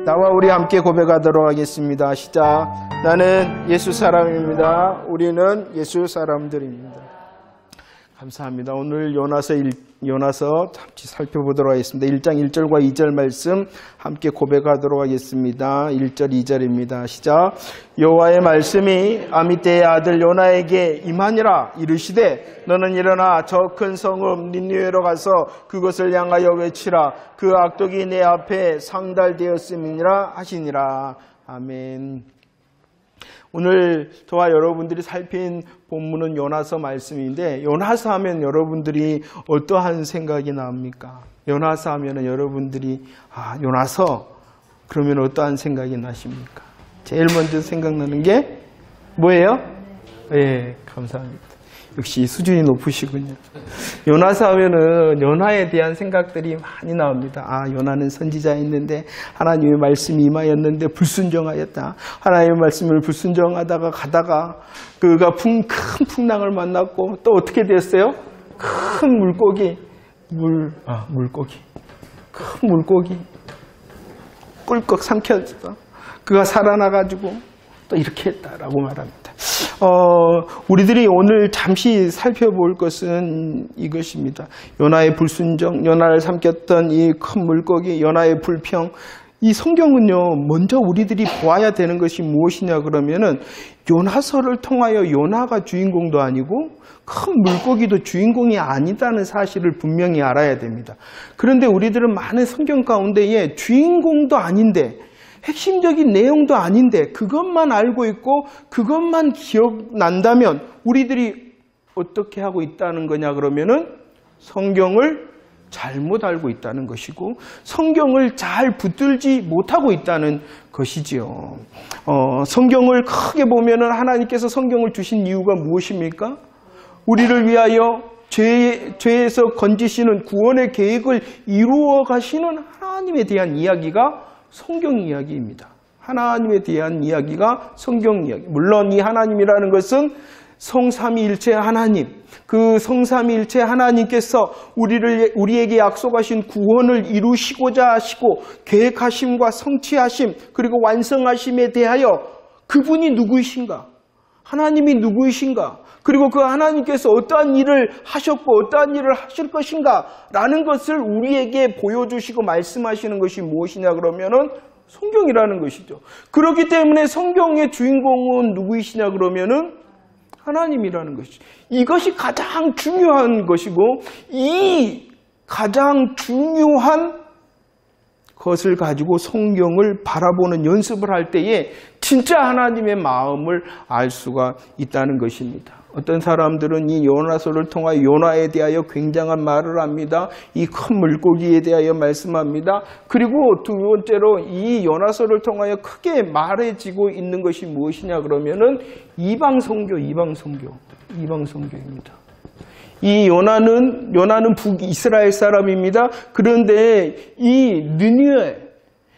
나와 우리 함께 고백하도록 하겠습니다. 시작. 나는 예수 사람입니다. 우리는 예수 사람들입니다. 감사합니다. 오늘 요나서 잠시 살펴보도록 하겠습니다. 1장 1절과 2절 말씀 함께 고백하도록 하겠습니다. 1절 2절입니다. 시작. 여호와의 말씀이 아미떼의 아들 요나에게 임하니라. 이르시되 너는 일어나 저 큰 성읍 니느웨로 가서 그것을 향하여 외치라. 그 악독이 내 앞에 상달되었음이니라 하시니라. 아멘. 오늘 저와 여러분들이 살핀 본문은 요나서 말씀인데, 요나서 하면 여러분들이 어떠한 생각이 납니까? 요나서 하면 여러분들이 요나서 그러면 어떠한 생각이 나십니까? 제일 먼저 생각나는 게 뭐예요? 예, 감사합니다. 역시 수준이 높으시군요. 요나서 하면은 요나에 대한 생각들이 많이 나옵니다. 요나는 선지자였는데 하나님의 말씀이 임하였는데 불순종하였다. 하나님의 말씀을 불순종하다가 가다가 그가 큰 풍랑을 만났고 또 어떻게 됐어요? 큰 물고기, 큰 물고기 꿀꺽 삼켰어. 그가 살아나가지고 또 이렇게 했다라고 말합니다. 우리들이 오늘 잠시 살펴볼 것은 이것입니다. 요나의 불순종, 요나를 삼켰던 이 큰 물고기, 요나의 불평. 이 성경은요, 먼저 우리들이 보아야 되는 것이 무엇이냐 그러면은 요나서를 통하여 요나가 주인공도 아니고 큰 물고기도 주인공이 아니다는 사실을 분명히 알아야 됩니다. 그런데 우리들은 많은 성경 가운데에 주인공도 아닌데 핵심적인 내용도 아닌데 그것만 알고 있고 그것만 기억난다면 우리들이 어떻게 하고 있다는 거냐 그러면은 성경을 잘못 알고 있다는 것이고 성경을 잘 붙들지 못하고 있다는 것이지요. 성경을 크게 보면은 하나님께서 성경을 주신 이유가 무엇입니까? 우리를 위하여 죄에서 건지시는 구원의 계획을 이루어 가시는 하나님에 대한 이야기가 성경 이야기입니다. 하나님에 대한 이야기가 성경 이야기. 물론 이 하나님이라는 것은 성삼위일체 하나님, 그 성삼위일체 하나님께서 우리에게 약속하신 구원을 이루시고자 하시고 계획하심과 성취하심 그리고 완성하심에 대하여 그분이 누구이신가? 하나님이 누구이신가? 그리고 그 하나님께서 어떠한 일을 하셨고 어떠한 일을 하실 것인가 라는 것을 우리에게 보여주시고 말씀하시는 것이 무엇이냐 그러면은 성경이라는 것이죠. 그렇기 때문에 성경의 주인공은 누구이시냐 그러면은 하나님이라는 것이죠. 이것이 가장 중요한 것이고 이 가장 중요한 것을 가지고 성경을 바라보는 연습을 할 때에 진짜 하나님의 마음을 알 수가 있다는 것입니다. 어떤 사람들은 이 요나서를 통하여 요나에 대하여 굉장한 말을 합니다. 이 큰 물고기에 대하여 말씀합니다. 그리고 두 번째로 이 요나서를 통하여 크게 말해지고 있는 것이 무엇이냐 그러면은 이방선교입니다. 이 요나는 북이스라엘 사람입니다. 그런데 이 니느웨,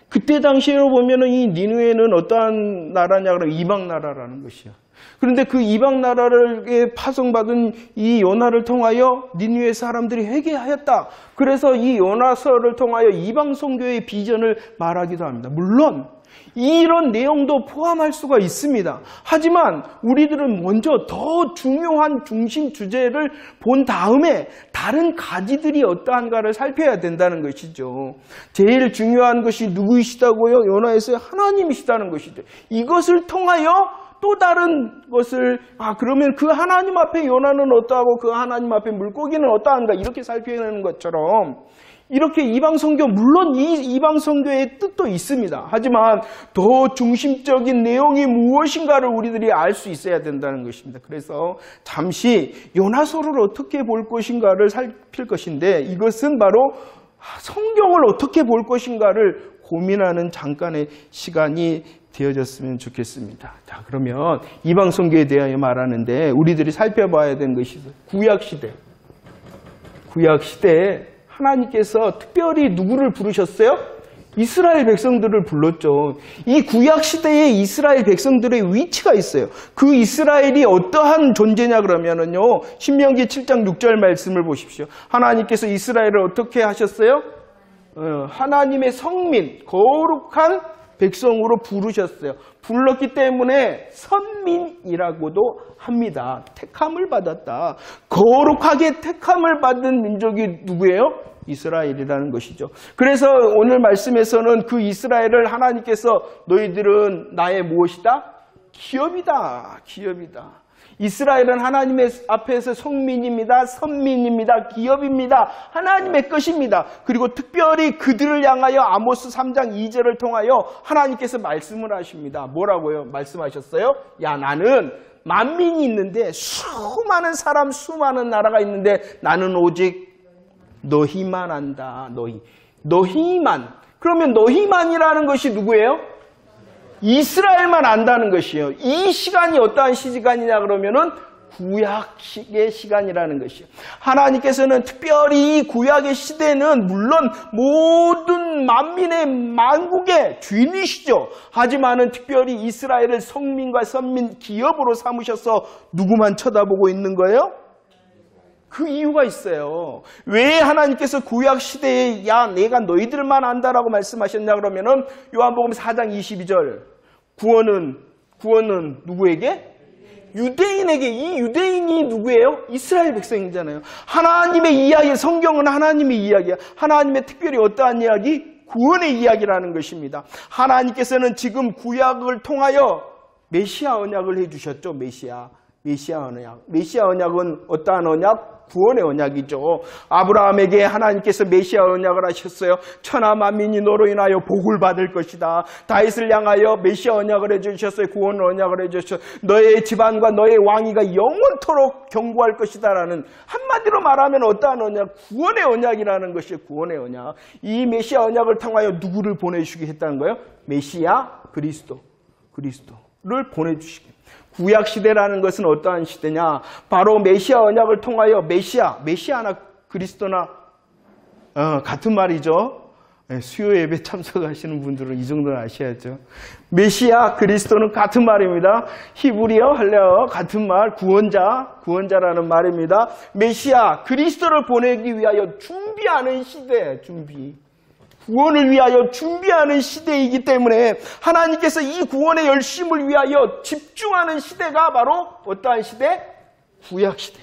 그때 당시로 보면은 이 니느웨는 어떠한 나라냐 그러면 이방 나라라는 것이요. 그런데 그 이방 나라를 파송받은 이 요나를 통하여 니느웨 사람들이 회개하였다. 그래서 이 요나서를 통하여 이방 선교의 비전을 말하기도 합니다. 물론 이런 내용도 포함할 수가 있습니다. 하지만 우리들은 먼저 더 중요한 중심 주제를 본 다음에 다른 가지들이 어떠한가를 살펴야 된다는 것이죠. 제일 중요한 것이 누구이시다고요? 요나에서 하나님이시다는 것이죠. 이것을 통하여 또 다른 것을 그러면 그 하나님 앞에 요나는 어떠하고 그 하나님 앞에 물고기는 어떠한가 이렇게 살펴내는 것처럼 이렇게 이방선교, 물론 이 이방선교의 뜻도 있습니다. 하지만 더 중심적인 내용이 무엇인가를 우리들이 알 수 있어야 된다는 것입니다. 그래서 잠시 요나서를 어떻게 볼 것인가를 살필 것인데 이것은 바로 성경을 어떻게 볼 것인가를 고민하는 잠깐의 시간이 되어졌으면 좋겠습니다. 자, 그러면 이방선교에 대하여 말하는데 우리들이 살펴봐야 되는 것이 구약시대. 구약시대에 하나님께서 특별히 누구를 부르셨어요? 이스라엘 백성들을 불렀죠. 이 구약시대에 이스라엘 백성들의 위치가 있어요. 그 이스라엘이 어떠한 존재냐 그러면은요, 신명기 7장 6절 말씀을 보십시오. 하나님께서 이스라엘을 어떻게 하셨어요? 하나님의 성민, 거룩한 백성으로 부르셨어요. 불렀기 때문에 선민이라고도 합니다. 택함을 받았다. 거룩하게 택함을 받은 민족이 누구예요? 이스라엘이라는 것이죠. 그래서 오늘 말씀에서는 그 이스라엘을 하나님께서 너희들은 나의 무엇이다? 기업이다. 기업이다. 이스라엘은 하나님의 앞에서 성민입니다. 선민입니다. 기업입니다. 하나님의 것입니다. 그리고 특별히 그들을 향하여 아모스 3장 2절을 통하여 하나님께서 말씀을 하십니다. 뭐라고요? 말씀하셨어요? 야, 나는 만민이 있는데 수많은 사람, 수많은 나라가 있는데 나는 오직 너희만 안다. 너희만. 그러면 너희만이라는 것이 누구예요? 이스라엘만 안다는 것이에요. 이 시간이 어떠한 시간이냐 그러면은 구약의 시간이라는 것이에요. 하나님께서는 특별히 이 구약의 시대는 물론 모든 만민의 만국의 주인이시죠. 하지만은 특별히 이스라엘을 성민과 선민 기업으로 삼으셔서 누구만 쳐다보고 있는 거예요? 그 이유가 있어요. 왜 하나님께서 구약 시대에 야 내가 너희들만 안다라고 말씀하셨냐 그러면은 요한복음 4장 22절 구원은 누구에게? 유대인에게. 이 유대인이 누구예요? 이스라엘 백성이잖아요. 하나님의 이야기, 성경은 하나님의 이야기야. 하나님의 특별히 어떠한 이야기? 구원의 이야기라는 것입니다. 하나님께서는 지금 구약을 통하여 메시아 언약을 해주셨죠. 메시아 언약. 메시아 언약은 어떠한 언약? 구원의 언약이죠. 아브라함에게 하나님께서 메시아 언약을 하셨어요. 천하 만민이 너로 인하여 복을 받을 것이다. 다윗을 향하여 메시아 언약을 해주셨어요. 구원 언약을 해주셨어요. 너의 집안과 너의 왕위가 영원토록 견고할 것이다 라는, 한마디로 말하면 어떠한 언약? 구원의 언약이라는 것이 구원의 언약. 이 메시아 언약을 통하여 누구를 보내주시게 했다는 거예요? 메시아 그리스도를 보내주시게. 구약시대라는 것은 어떠한 시대냐? 바로 메시아 언약을 통하여 메시아나 그리스도나 같은 말이죠. 수요 예배 참석하시는 분들은 이 정도는 아셔야죠. 메시아 그리스도는 같은 말입니다. 히브리어 할레어 같은 말, 구원자라는 말입니다. 메시아 그리스도를 보내기 위하여 준비하는 시대, 구원을 위하여 준비하는 시대이기 때문에 하나님께서 이 구원의 열심을 위하여 집중하는 시대가 바로 어떠한 시대? 구약시대.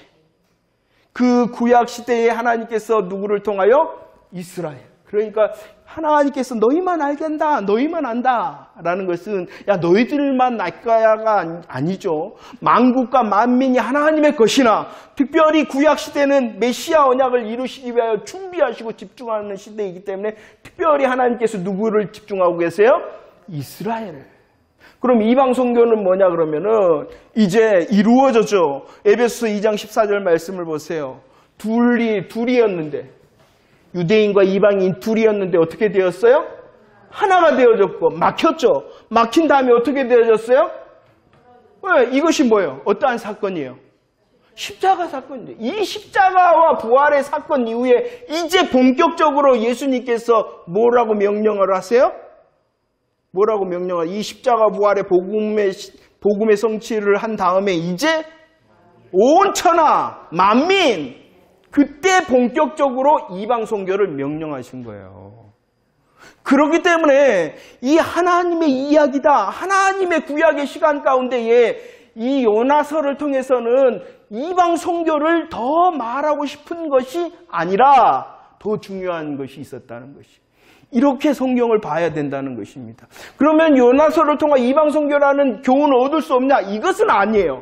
그 구약시대에 하나님께서 누구를 통하여? 이스라엘. 그러니까 하나님께서 너희만 알겠다, 너희만 안다 라는 것은 야 너희들만 날 거야가 아니죠. 만국과 만민이 하나님의 것이나 특별히 구약시대는 메시아 언약을 이루시기 위하여 준비하시고 집중하는 시대이기 때문에 특별히 하나님께서 누구를 집중하고 계세요? 이스라엘을. 그럼 이방 선교는 뭐냐 그러면은 이제 이루어졌죠. 에베소서 2장 14절 말씀을 보세요. 둘이었는데 유대인과 이방인 둘이었는데 어떻게 되었어요? 하나가 되어졌고 막혔죠. 막힌 다음에 어떻게 되어졌어요? 네, 이것이 뭐예요? 어떠한 사건이에요? 십자가 사건이에요. 이 십자가와 부활의 사건 이후에 이제 본격적으로 예수님께서 뭐라고 명령을 하세요? 뭐라고 명령을? 이 십자가 부활의 복음의 성취를 한 다음에 이제 온 천하 만민, 그때 본격적으로 이방 선교를 명령하신 거예요. 그렇기 때문에 이 하나님의 이야기다, 하나님의 구약의 시간 가운데에 이 요나서를 통해서는 이방 선교를 더 말하고 싶은 것이 아니라 더 중요한 것이 있었다는 것이. 이렇게 성경을 봐야 된다는 것입니다. 그러면 요나서를 통한 이방 선교라는 교훈을 얻을 수 없냐? 이것은 아니에요.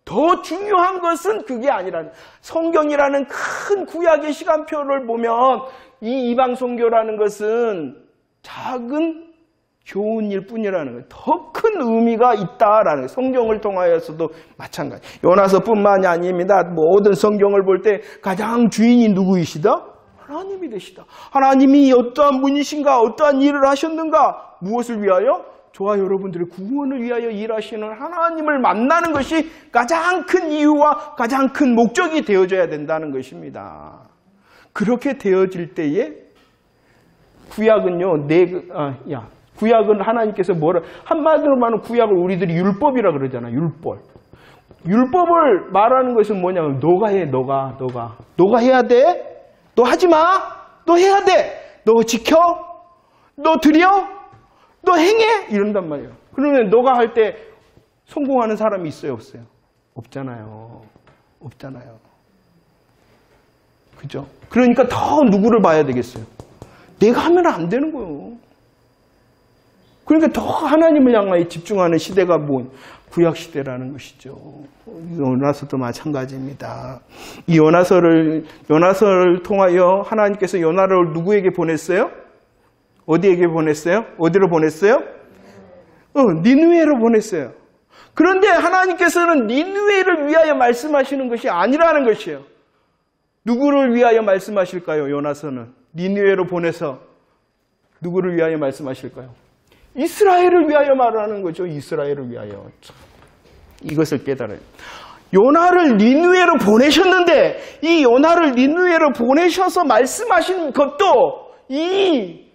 더 중요한 것은 그게 아니라 성경이라는 큰 구약의 시간표를 보면 이 이방 선교라는 것은 작은 교훈일 뿐이라는 거예요. 더 큰 의미가 있다라는 거예요. 성경을 통하여서도 마찬가지. 요나서뿐만이 아닙니다. 모든 성경을 볼 때 가장 주인이 누구이시다? 하나님이 되시다. 하나님이 어떠한 분이신가, 어떠한 일을 하셨는가, 무엇을 위하여? 저와 여러분들의 구원을 위하여 일하시는 하나님을 만나는 것이 가장 큰 이유와 가장 큰 목적이 되어져야 된다는 것입니다. 그렇게 되어질 때에 구약은요, 구약은 하나님께서 한마디로 말하면 구약을 우리들이 율법이라 그러잖아요. 율법을 말하는 것은 뭐냐면 너가 해, 너가 해야 돼. 너 하지 마. 너 해야 돼. 너 지켜. 너 드려. 너 행해? 이런단 말이에요. 그러면 너가 할 때 성공하는 사람이 있어요, 없어요? 없잖아요. 없잖아요. 그죠? 그러니까 더 누구를 봐야 되겠어요? 내가 하면 안 되는 거예요. 그러니까 더 하나님을 향하여 집중하는 시대가 구약시대라는 것이죠. 요나서도 마찬가지입니다. 이 요나서를 통하여 하나님께서 요나를 누구에게 보냈어요? 어디에게 보냈어요? 어디로 보냈어요? 니느웨로 보냈어요. 그런데 하나님께서는 니느웨를 위하여 말씀하시는 것이 아니라는 것이에요. 누구를 위하여 말씀하실까요? 요나서는 니느웨로 보내서 누구를 위하여 말씀하실까요? 이스라엘을 위하여 말하는 거죠. 이스라엘을 위하여. 이것을 깨달아요. 요나를 니느웨로 보내셨는데 이 요나를 니느웨로 보내셔서 말씀하신 것도 이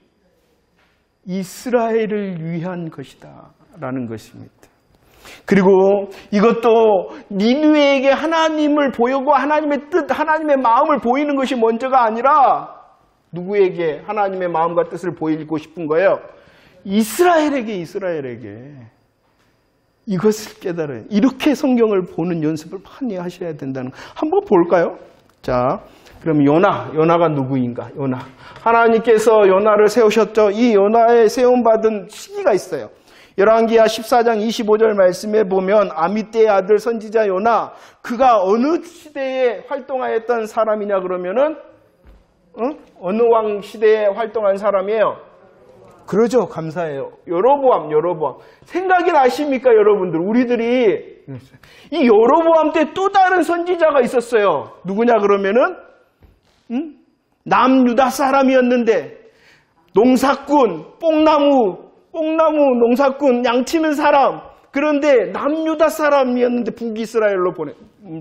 이스라엘을 위한 것이다 라는 것입니다. 그리고 이것도 니느웨에게 하나님을 보이고 하나님의 뜻, 하나님의 마음을 보이는 것이 먼저가 아니라 누구에게 하나님의 마음과 뜻을 보이고 싶은 거예요? 이스라엘에게 이것을 깨달아요. 이렇게 성경을 보는 연습을 많이 하셔야 된다는 거. 한번 볼까요? 자, 그럼 요나가 누구인가? 요나. 하나님께서 요나를 세우셨죠. 이 요나의 세움받은 시기가 있어요. 열왕기하 14장 25절 말씀에 보면 아미떼의 아들 선지자 요나, 그가 어느 시대에 활동하였던 사람이냐 그러면은 어느 왕 시대에 활동한 사람이에요? 그러죠. 감사해요. 여로보암. 생각이 나십니까, 여러분들? 우리들이 이 여로보암 때 또 다른 선지자가 있었어요. 누구냐 그러면은 남유다 사람이었는데 농사꾼, 뽕나무 농사꾼, 양치는 사람. 그런데 남유다 사람이었는데 북이스라엘로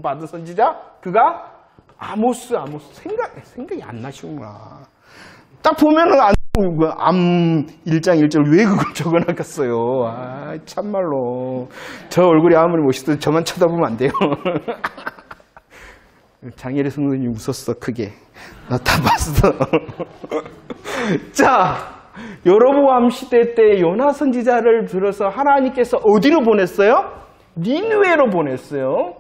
받은 선지자? 그가 아모스. 생각이 안 나시구나. 딱 보면은 암 1장 1절 왜 그걸 적어놨겠어요. 참말로. 저 얼굴이 아무리 멋있어도 저만 쳐다보면 안 돼요. 장혜리 성도님이 웃었어, 크게. 나 다 봤어. 자, 여로보암 시대 때 요나 선지자를 들어서 하나님께서 어디로 보냈어요? 니느웨로 보냈어요.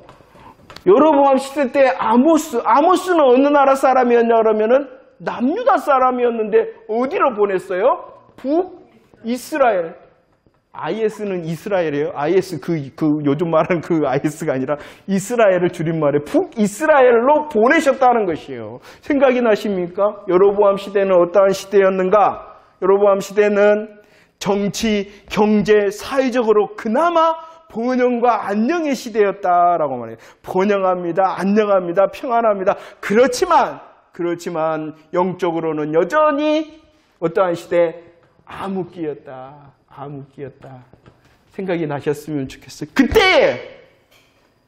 여로보암 시대 때 아모스는 어느 나라 사람이었냐 그러면은 남유다 사람이었는데 어디로 보냈어요? 북이스라엘. IS는 이스라엘이에요. IS 요즘 말하는 그 IS가 아니라 이스라엘을 줄임말해 북이스라엘로 보내셨다는 것이에요. 생각이 나십니까? 여로보암 시대는 어떠한 시대였는가? 여로보암 시대는 정치, 경제, 사회적으로 그나마 번영과 안녕의 시대였다라고 말해요. 번영합니다. 안녕합니다. 평안합니다. 그렇지만 영적으로는 여전히 어떠한 시대? 암흑기였다. 생각이 나셨으면 좋겠어요.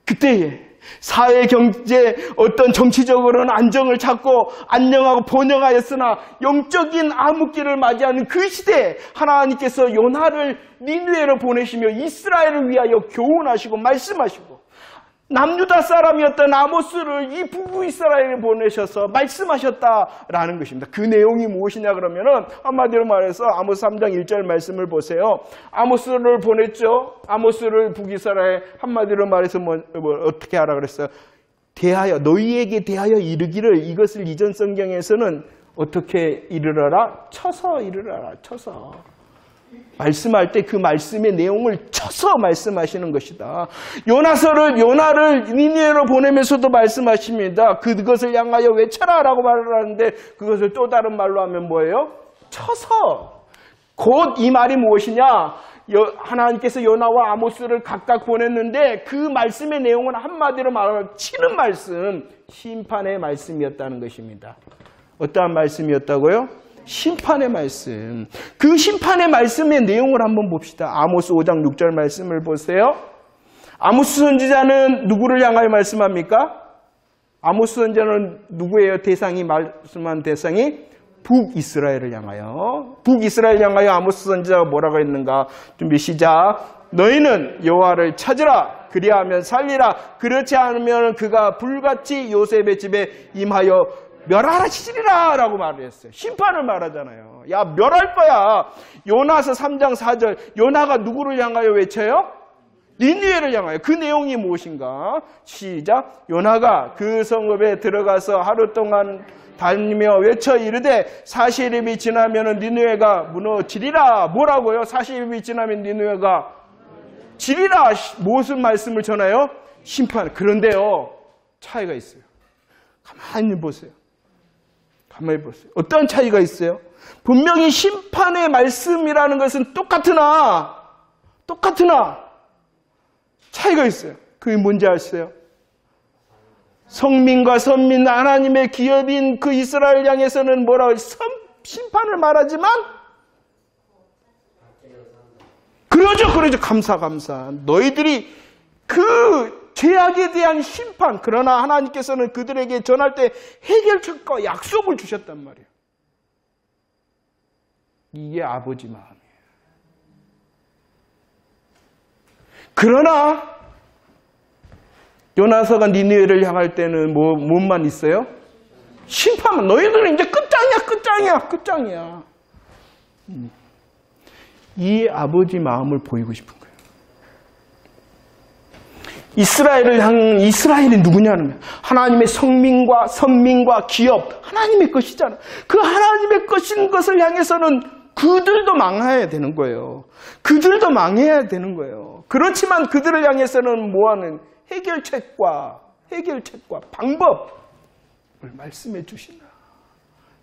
그때에 사회, 경제, 어떤 정치적으로는 안정을 찾고 안녕하고 번영하였으나 영적인 암흑기를 맞이하는 그 시대에 하나님께서 요나를 니느웨로 보내시며 이스라엘을 위하여 교훈하시고 말씀하시고 남유다 사람이었던 아모스를 이 북이스라엘에 보내셔서 말씀하셨다라는 것입니다. 그 내용이 무엇이냐 그러면은 한마디로 말해서 아모스 3장 1절 말씀을 보세요. 아모스를 보냈죠. 아모스를 북이스라엘 한마디로 말해서 어떻게 하라 그랬어요? 너희에게 대하여 이르기를 이것을 이전 성경에서는 어떻게 이르러라? 쳐서 이르러라. 쳐서. 말씀할 때 그 말씀의 내용을 쳐서 말씀하시는 것이다. 요나를 니느웨로 보내면서도 말씀하십니다. 그것을 향하여 외쳐라라고 말을 하는데 그것을 또 다른 말로 하면 뭐예요? 쳐서. 곧 이 말이 무엇이냐? 하나님께서 요나와 아모스를 각각 보냈는데 그 말씀의 내용은 한마디로 말하면 치는 말씀, 심판의 말씀이었다는 것입니다. 어떠한 말씀이었다고요? 심판의 말씀. 그 심판의 말씀의 내용을 한번 봅시다. 아모스 5장 6절 말씀을 보세요. 아모스 선지자는 누구를 향하여 말씀합니까? 아모스 선지자는 누구예요? 말씀한 대상이 북이스라엘을 향하여. 북이스라엘 향하여 아모스 선지자가 뭐라고 했는가? 준비 시작. 너희는 여호와를 찾으라. 그리하면 살리라. 그렇지 않으면 그가 불같이 요셉의 집에 임하여 멸하시리라 라고 말을 했어요. 심판을 말하잖아요. 야, 멸할 거야. 요나서 3장 4절. 요나가 누구를 향하여 외쳐요? 니느웨를 향하여. 그 내용이 무엇인가? 시작. 요나가 그 성읍에 들어가서 하루 동안 다니며 외쳐 이르되 40일이 지나면 니느웨가 무너지리라. 뭐라고요? 40일이 지나면 니느웨가 지리라. 무슨 말씀을 전해요? 심판. 그런데요, 차이가 있어요. 가만히 보세요. 가만히 보세요. 어떤 차이가 있어요? 분명히 심판의 말씀이라는 것은 똑같으나 차이가 있어요. 그게 뭔지 아세요? 성민과 선민 하나님의 기업인 그 이스라엘 향해서는 뭐라고 심판을 말하지만 그러죠. 감사. 너희들이 그 죄악에 대한 심판, 그러나 하나님께서는 그들에게 전할 때 해결책과 약속을 주셨단 말이에요. 이게 아버지 마음이에요. 그러나 요나서가 니느웨를 향할 때는 뭐만 있어요? 심판만. 너희들은 이제 끝장이야. 이 아버지 마음을 보이고 싶은 거예요. 이스라엘이 누구냐는 거예요. 하나님의 성민과 선민과 기업, 하나님의 것이잖아. 그 하나님의 것인 것을 향해서는 그들도 망해야 되는 거예요. 그렇지만 그들을 향해서는 뭐하는 해결책과 방법을 말씀해 주시나.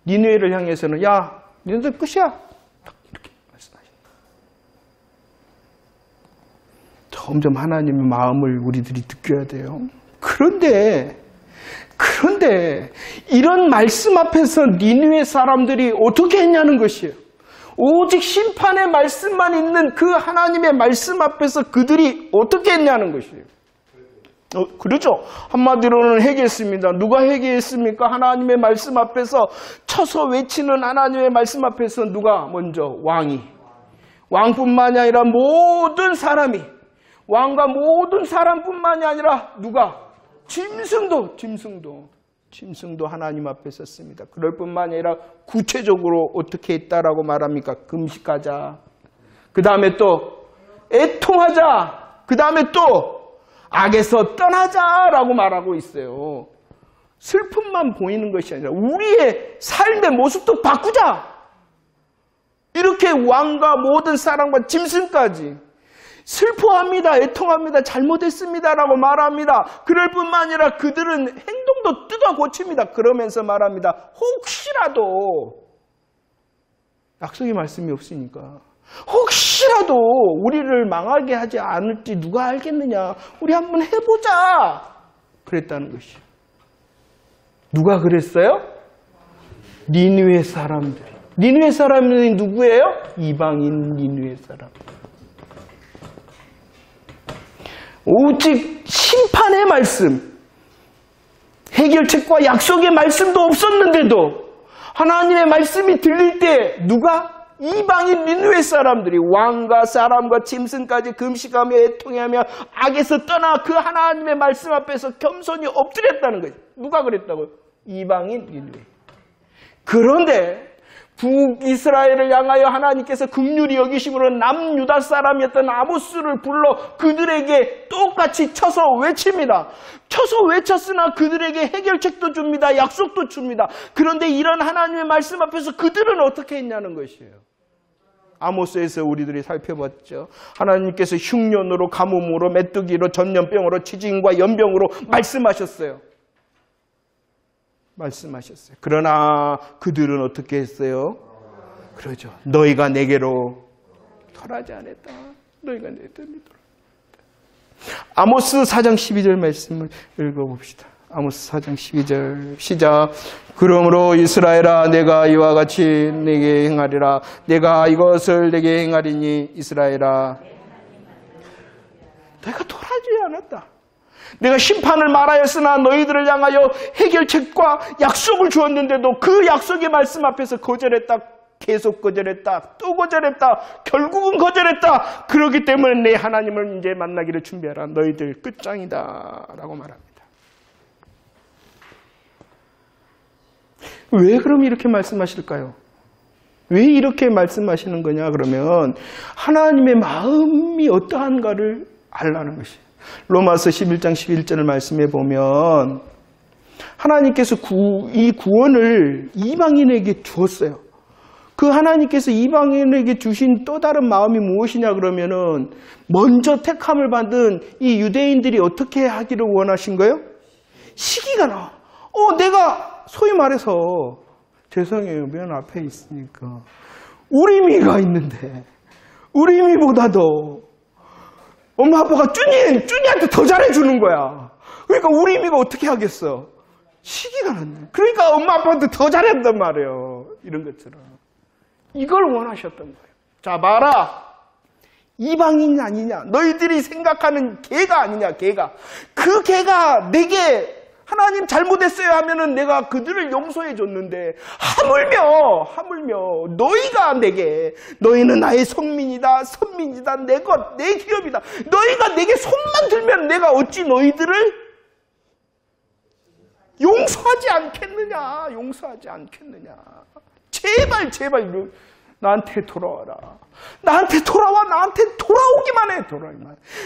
니느웨를 향해서는 야, 니네들 끝이야. 이렇게 말씀하신다. 점점 하나님의 마음을 우리들이 느껴야 돼요. 그런데 이런 말씀 앞에서 니느웨 사람들이 어떻게 했냐는 것이에요. 오직 심판의 말씀만 있는 그 하나님의 말씀 앞에서 그들이 어떻게 했냐는 것이에요. 그렇죠. 한마디로는 회개했습니다. 누가 회개했습니까? 하나님의 말씀 앞에서 쳐서 외치는 하나님의 말씀 앞에서 누가 먼저? 왕뿐만이 아니라 모든 사람이, 왕과 모든 사람뿐만이 아니라 누가? 짐승도 하나님 앞에 섰습니다. 그럴 뿐만 아니라 구체적으로 어떻게 했다라고 말합니까? 금식하자. 그 다음에 또 애통하자. 그 다음에 또 악에서 떠나자라고 말하고 있어요. 슬픔만 보이는 것이 아니라 우리의 삶의 모습도 바꾸자. 이렇게 왕과 모든 사람과 짐승까지 슬퍼합니다. 애통합니다. 잘못했습니다라고 말합니다. 그럴 뿐만 아니라 그들은 행동도 뜯어 고칩니다. 그러면서 말합니다. 혹시라도 약속의 말씀이 없으니까 혹시라도 우리를 망하게 하지 않을지 누가 알겠느냐. 우리 한번 해보자. 그랬다는 것이요. 누가 그랬어요? 니느웨 사람들이. 니느웨 사람들이 누구예요? 이방인 니느웨 사람. 오직 심판의 말씀, 해결책과 약속의 말씀도 없었는데도 하나님의 말씀이 들릴 때 누가? 이방인 니느웨 사람들이 왕과 사람과 짐승까지 금식하며 애통하며 악에서 떠나 그 하나님의 말씀 앞에서 겸손히 엎드렸다는 거예요. 누가 그랬다고요? 이방인 니느웨. 그런데 북이스라엘을 향하여 하나님께서 긍휼히 여기심으로 남유다 사람이었던 아모스를 불러 그들에게 똑같이 쳐서 외칩니다. 쳐서 외쳤으나 그들에게 해결책도 줍니다. 약속도 줍니다. 그런데 이런 하나님의 말씀 앞에서 그들은 어떻게 했냐는 것이에요. 아모스에서 우리들이 살펴봤죠. 하나님께서 흉년으로, 가뭄으로, 메뚜기로, 전염병으로, 치진과 연병으로 말씀하셨어요. 그러나 그들은 어떻게 했어요? 그러죠. 너희가 내게로 tor하지 않았다. 너희가 내게로 tor하지 않았다. 아모스 4장 12절 말씀을 읽어봅시다. 아모스 4장 12절 시작. 그러므로 이스라엘아 내가 이와 같이 내게 행하리라. 내가 이것을 내게 행하리니 이스라엘아 내가 tor하지 않았다. 내가 심판을 말하였으나 너희들을 향하여 해결책과 약속을 주었는데도 그 약속의 말씀 앞에서 거절했다. 계속 거절했다. 또 거절했다. 결국은 거절했다. 그렇기 때문에 내 하나님을 이제 만나기를 준비하라. 너희들 끝장이다 라고 말합니다. 왜 그럼 이렇게 말씀하실까요? 왜 이렇게 말씀하시는 거냐 그러면 하나님의 마음이 어떠한가를 알라는 것이에요. 로마서 11장 11절을 말씀해 보면 하나님께서 이 구원을 이방인에게 주었어요. 그 하나님께서 이방인에게 주신 또 다른 마음이 무엇이냐 그러면은 먼저 택함을 받은 이 유대인들이 어떻게 하기를 원하신 거예요? 시기가 나. 내가 소위 말해서 죄송해요. 맨 앞에 있으니까 우리미가 있는데 우리미보다도 엄마 아빠가 쭈니한테 더 잘해주는 거야. 그러니까 우리미가 어떻게 하겠어? 시기가 났네. 그러니까 엄마 아빠한테 더 잘한단 말이에요. 이런 것처럼. 이걸 원하셨던 거예요. 자, 봐라. 이방인이 아니냐. 너희들이 생각하는 개가 아니냐, 개가. 그 개가 내게 하나님 잘못했어요 하면은 내가 그들을 용서해 줬는데 하물며 너희가 내게 너희는 나의 성민이다, 선민이다, 내 것, 내 기업이다. 너희가 내게 손만 들면 내가 어찌 너희들을 용서하지 않겠느냐. 제발 나한테 돌아와라. 나한테 돌아오기만 해.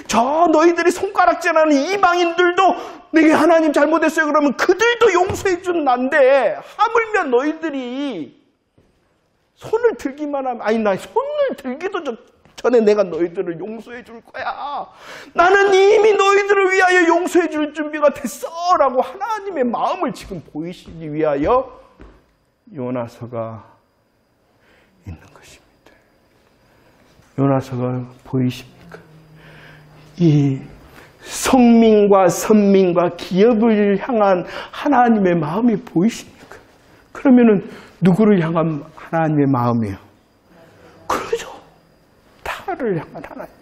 저 너희들이 손가락질하는 이방인들도 내게 하나님 잘못했어요 그러면 그들도 용서해 준 난데 하물며 너희들이 손을 들기만 하면 나 손을 들기도 전에 내가 너희들을 용서해 줄 거야. 나는 이미 너희들을 위하여 용서해 줄 준비가 됐어 라고 하나님의 마음을 지금 보이시기 위하여 요나서가 있는 것입니다. 요나서가 보이십니까? 이 성민과 선민과 기업을 향한 하나님의 마음이 보이십니까? 그러면은 누구를 향한 하나님의 마음이에요? 그러죠. 나를 향한 하나님.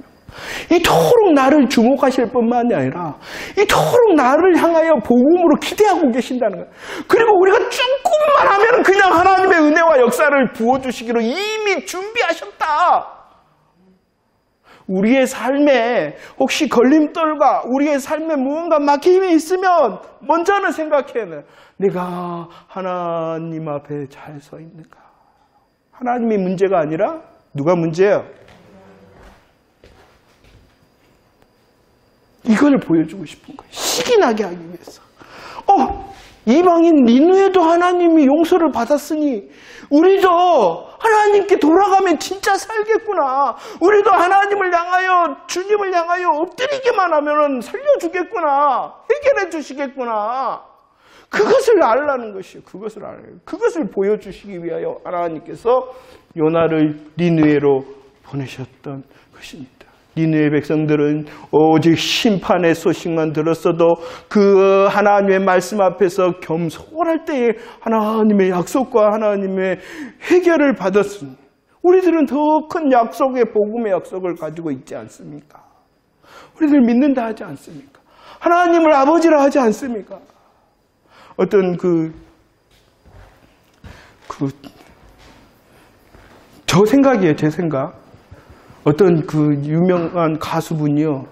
이토록 나를 주목하실 뿐만이 아니라 이토록 나를 향하여 복음으로 기대하고 계신다는 거예요. 그리고 우리가 조금만 하면 그냥 하나님의 은혜와 역사를 부어주시기로 이미 준비하셨다. 우리의 삶에 혹시 걸림돌과 우리의 삶에 무언가 막힘이 있으면 먼저는 생각해야 내가 하나님 앞에 잘 서 있는가. 하나님이 문제가 아니라 누가 문제예요? 이걸 보여주고 싶은 거예요. 시기나게 하기 위해서. 이방인 니느웨도 하나님이 용서를 받았으니 우리도 하나님께 돌아가면 진짜 살겠구나. 우리도 하나님을 향하여 주님을 향하여 엎드리기만 하면 살려주겠구나. 해결해 주시겠구나. 그것을 알라는 것이에요. 그것을 보여주시기 위하여 하나님께서 요나를 니느웨로 보내셨던 것입니다. 니느웨 백성들은 오직 심판의 소식만 들었어도 그 하나님의 말씀 앞에서 겸손할 때에 하나님의 약속과 하나님의 해결을 받았으니 우리들은 더 큰 약속의 복음의 약속을 가지고 있지 않습니까? 우리들 믿는다 하지 않습니까? 하나님을 아버지라 하지 않습니까? 어떤 저 생각이에요, 제 생각. 어떤 유명한 가수분이요.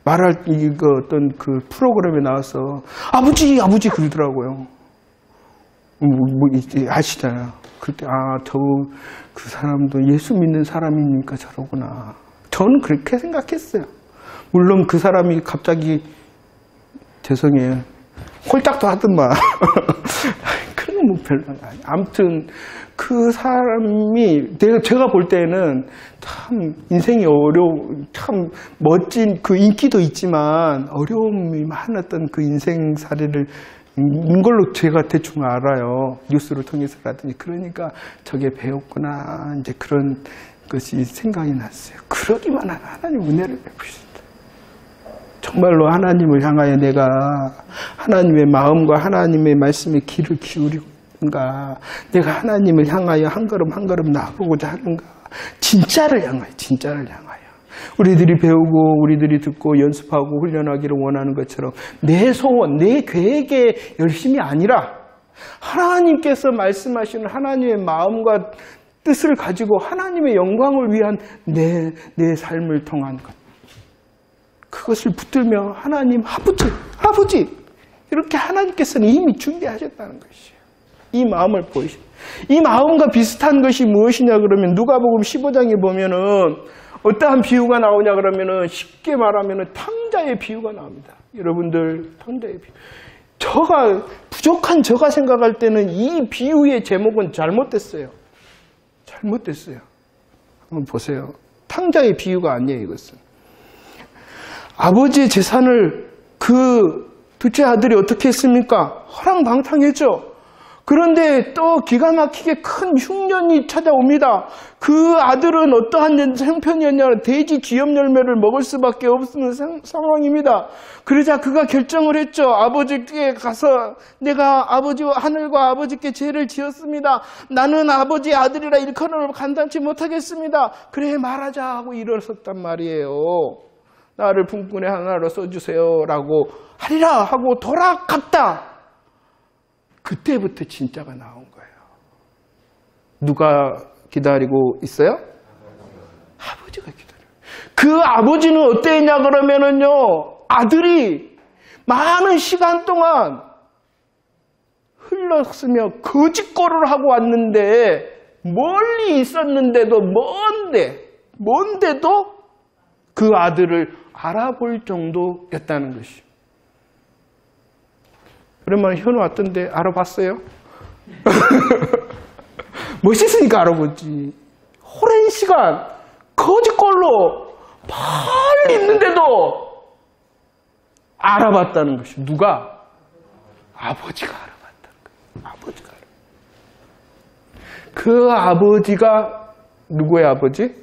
어떤 프로그램에 나와서 아버지 그러더라고요. 아시잖아요. 그때, 그 사람도 예수 믿는 사람이니까 저러구나. 저는 그렇게 생각했어요. 물론 그 사람이 갑자기, 죄송해요. 홀딱도 하더만. 그런 건 뭐 별로 아니에요. 아무튼, 그 사람이, 제가 볼 때는 참 인생이 참 멋진 인기도 있지만 어려움이 많았던 그 인생사례를 이걸로 제가 대충 알아요. 뉴스를 통해서라든지. 그러니까 저게 배웠구나. 이제 그런 것이 생각이 났어요. 그러기만 한 하나님 은혜를 베푸신다. 정말로 하나님을 향하여 내가 하나님의 마음과 하나님의 말씀에 귀를 기울이는가, 내가 하나님을 향하여 한 걸음 한 걸음 나아보고자 하는가, 진짜를 향하여. 우리들이 배우고 우리들이 듣고 연습하고 훈련하기를 원하는 것처럼 내 소원, 내 계획의 열심이 아니라 하나님께서 말씀하시는 하나님의 마음과 뜻을 가지고 하나님의 영광을 위한 내 삶을 통한 것. 그것을 붙들며 하나님 아버지 이렇게 하나님께서는 이미 준비하셨다는 것이에요. 이 마음을 보이시. 이 마음과 비슷한 것이 무엇이냐 그러면 누가복음 15장에 보면은 어떠한 비유가 나오냐 그러면은 쉽게 말하면은 탕자의 비유가 나옵니다. 여러분들 탕자의 비유. 부족한 저가 생각할 때는 이 비유의 제목은 잘못됐어요. 잘못됐어요. 한번 보세요. 탕자의 비유가 아니에요, 이것은. 아버지의 재산을 그 둘째 아들이 어떻게 했습니까? 허랑방탕했죠. 그런데 또 기가 막히게 큰 흉년이 찾아옵니다. 그 아들은 어떠한 형편이었냐? 돼지 쥐염 열매를 먹을 수밖에 없는 상황입니다. 그러자 그가 결정을 했죠. 아버지께 가서 내가 하늘과 아버지께 죄를 지었습니다. 나는 아버지의 아들이라 일컬음을 감당치 못하겠습니다. 그래 말하자 하고 일어섰단 말이에요. 나를 품꾼의 하나로 써주세요 라고 하리라 하고 돌아갔다. 그때부터 진짜가 나온 거예요. 누가 기다리고 있어요? 아버지가 기다려요. 그 아버지는 어땠냐 그러면은요, 아들이 많은 시간 동안 흘렀으며 거짓거리를 하고 왔는데 멀리 있었는데도 먼데도 그 아들을 알아볼 정도였다는 것이죠. 그러면 현우 왔던데 알아봤어요? 멋있으니까 알아보지. 오랜 시간 거짓걸로 멀리 있는데도 알아봤다는 것이 누가? 아버지가 알아봤다는 거예요. 아버지가 알아봤다는 거예요. 그 아버지가 누구의 아버지?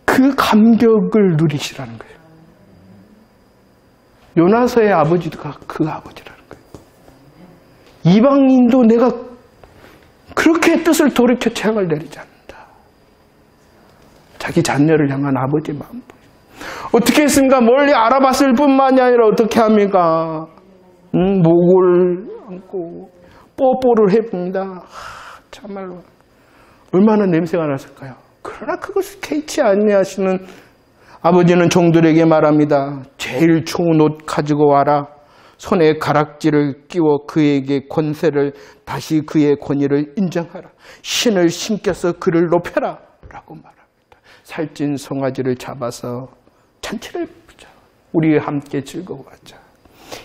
그 감격을 누리시라는 거예요. 요나서의 아버지가 그 아버지라는 거예요. 이방인도 내가 그렇게 뜻을 돌이켜 재앙을 내리지 않는다. 자기 자녀를 향한 아버지의 마음. 어떻게 했습니까? 멀리 알아봤을 뿐만이 아니라 어떻게 합니까? 목을 안고 뽀뽀를 해봅니다. 참말로 얼마나 냄새가 났을까요? 그러나 그것을 개의치 아니하시는 아버지는 종들에게 말합니다. 제일 좋은 옷 가지고 와라. 손에 가락지를 끼워 그에게 권세를 다시 그의 권위를 인정하라. 신을 신겨서 그를 높여라 라고 말합니다. 살찐 송아지를 잡아서 잔치를 부자. 우리 함께 즐거워하자.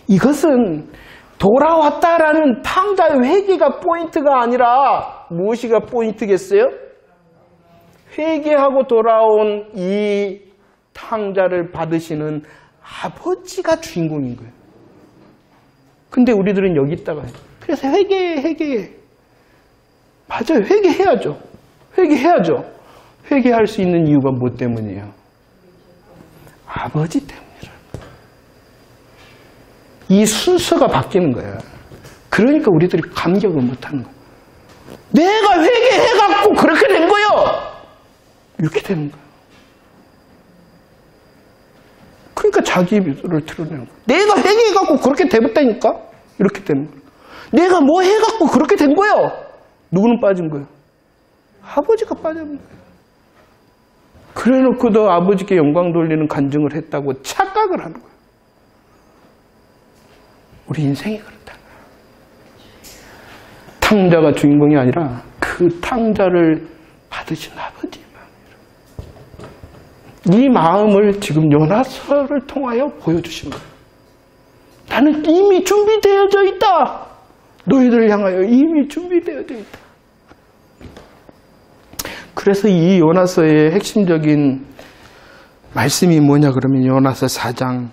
이것은 돌아왔다라는 탕자의 회개가 포인트가 아니라 무엇이가 포인트겠어요? 회개하고 돌아온 이 탕자를 받으시는 아버지가 주인공인 거예요. 근데 우리들은 여기 있다가 그래서 회개 맞아요. 회개해야죠. 회개할 수 있는 이유가 뭐 때문이에요? 아버지 때문이라는 거예요. 이 순서가 바뀌는 거예요. 그러니까 우리들이 감격을 못하는 거예요. 내가 회개해갖고 그렇게 된 거예요. 이렇게 되는 거예요. 그러니까 자기를 드러내는 거예요. 내가 회개해갖고 그렇게 되었다니까? 이렇게 되는 거예요. 내가 뭐 해갖고 그렇게 된 거예요. 누구는 빠진 거예요? 아버지가 빠진 거예요. 그래놓고도 아버지께 영광 돌리는 간증을 했다고 착각을 하는 거예요. 우리 인생이 그렇다. 탕자가 주인공이 아니라 그 탕자를 받으신 아버지. 이 마음을 지금 요나서를 통하여 보여주신 거예요. 나는 이미 준비되어져 있다. 너희들을 향하여 이미 준비되어져 있다. 그래서 이 요나서의 핵심적인 말씀이 뭐냐 그러면 요나서 4장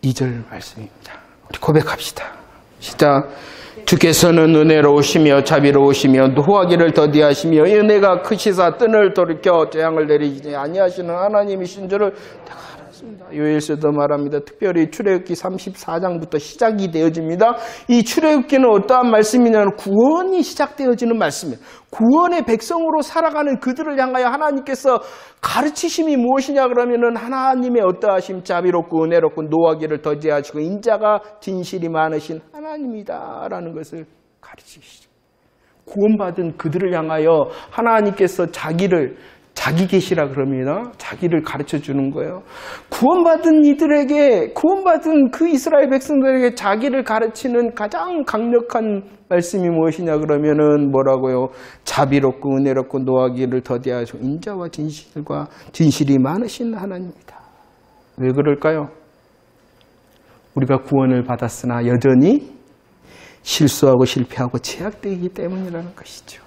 2절 말씀입니다. 우리 고백합시다. 시작. 주께서는 은혜로우시며 자비로우시며 노하기를 더디하시며 은혜가 크시사 뜬을 돌이켜 재앙을 내리지 아니하시는 하나님이신 줄을 내가 알았습니다. 요엘서도 말합니다. 특별히 출애굽기 34장부터 시작이 되어집니다. 이 출애굽기는 어떠한 말씀이냐면 구원이 시작되어지는 말씀이에요. 구원의 백성으로 살아가는 그들을 향하여 하나님께서 가르치심이 무엇이냐 그러면은 하나님의 어떠하심 자비롭고 은혜롭고 노하기를 더디하시고 인자가 진실이 많으신 하나님이다라는 것을 가르치시죠. 구원받은 그들을 향하여 하나님께서 자기 자기 계시라 그럽니다. 자기를 가르쳐 주는 거예요. 구원받은 이들에게, 구원받은 그 이스라엘 백성들에게 자기를 가르치는 가장 강력한 말씀이 무엇이냐 그러면은 뭐라고요? 자비롭고 은혜롭고 노하기를 더디하시고 인자와 진실이 많으신 하나님이다. 왜 그럴까요? 우리가 구원을 받았으나 여전히 실수하고 실패하고 제약되기 때문이라는 것이죠.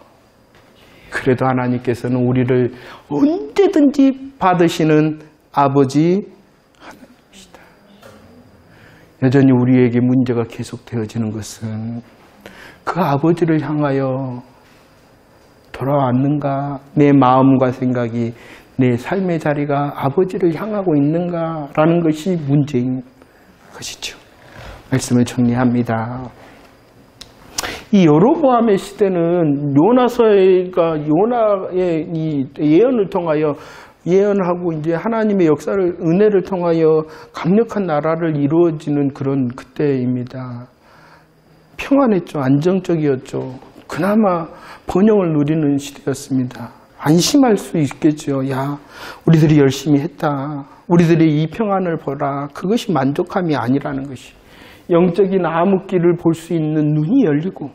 그래도 하나님께서는 우리를 언제든지 받으시는 아버지 하나님이시다. 여전히 우리에게 문제가 계속되어지는 것은 그 아버지를 향하여 돌아왔는가, 내 마음과 생각이 내 삶의 자리가 아버지를 향하고 있는가라는 것이 문제인 것이죠. 말씀을 정리합니다. 이 여로보암의 시대는 요나의 이 예언을 통하여 예언하고 이제 하나님의 역사를, 은혜를 통하여 강력한 나라를 이루어지는 그런 그때입니다. 평안했죠. 안정적이었죠. 그나마 번영을 누리는 시대였습니다. 안심할 수 있겠죠. 야, 우리들이 열심히 했다. 우리들이 이 평안을 보라. 그것이 만족함이 아니라는 것이. 영적인 암흑기를 볼 수 있는 눈이 열리고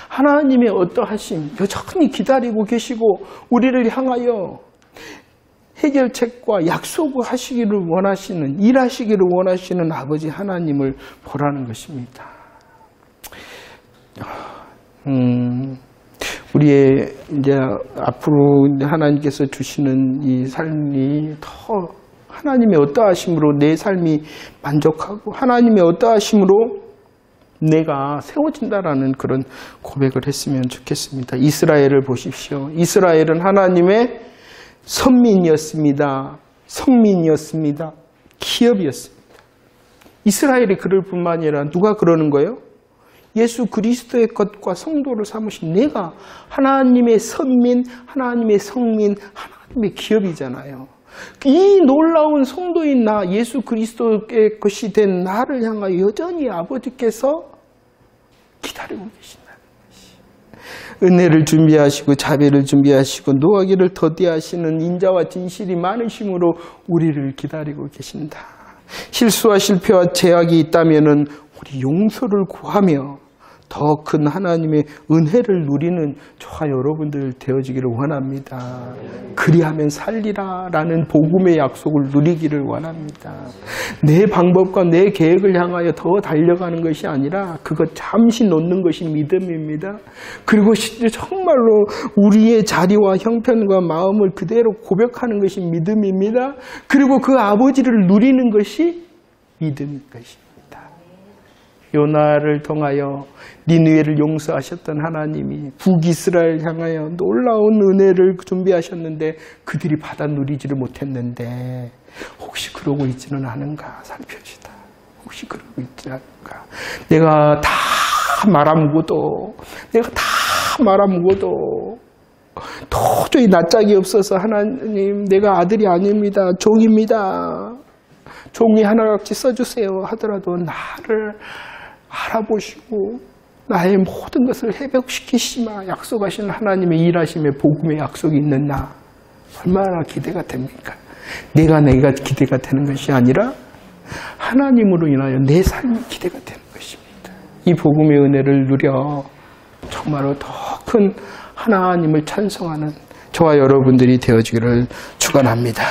하나님의 어떠하심 여전히 기다리고 계시고 우리를 향하여 해결책과 약속을 하시기를 원하시는, 일하시기를 원하시는 아버지 하나님을 보라는 것입니다. 우리의 이제 앞으로 하나님께서 주시는 이 삶이 더 하나님의 어떠하심으로 내 삶이 만족하고 하나님의 어떠하심으로 내가 세워진다라는 그런 고백을 했으면 좋겠습니다. 이스라엘을 보십시오. 이스라엘은 하나님의 선민이었습니다. 성민이었습니다. 기업이었습니다. 이스라엘이 그럴 뿐만 아니라 누가 그러는 거예요? 예수 그리스도의 것과 성도를 삼으신 내가 하나님의 선민, 하나님의 성민, 하나님의 기업이잖아요. 이 놀라운 성도인 나, 예수 그리스도의 것이 된 나를 향하여 여전히 아버지께서 기다리고 계신다는 것이. 은혜를 준비하시고 자비를 준비하시고 노하기를 더디하시는 인자와 진실이 많으심으로 우리를 기다리고 계신다. 실수와 실패와 제약이 있다면은 우리 용서를 구하며 더 큰 하나님의 은혜를 누리는 저와 여러분들 되어지기를 원합니다. 그리하면 살리라 라는 복음의 약속을 누리기를 원합니다. 내 방법과 내 계획을 향하여 더 달려가는 것이 아니라 그것 잠시 놓는 것이 믿음입니다. 그리고 정말로 우리의 자리와 형편과 마음을 그대로 고백하는 것이 믿음입니다. 그리고 그 아버지를 누리는 것이 믿음인 것입니다. 요나를 통하여 니느웨를 용서하셨던 하나님이 북이스라엘 향하여 놀라운 은혜를 준비하셨는데 그들이 받아 누리지를 못했는데 혹시 그러고 있지는 않은가 살펴시다. 혹시 그러고 있지 않은가. 내가 다 말아먹어도 도저히 낯짝이 없어서 하나님 내가 아들이 아닙니다. 종입니다. 종이 하나같이 써주세요 하더라도 나를 알아보시고 나의 모든 것을 회복시키시마 약속하신 하나님의 일하심의 복음의 약속이 있는 나 얼마나 기대가 됩니까? 내가 기대가 되는 것이 아니라 하나님으로 인하여 내 삶이 기대가 되는 것입니다. 이 복음의 은혜를 누려 정말로 더 큰 하나님을 찬송하는 저와 여러분들이 되어지기를 축원합니다.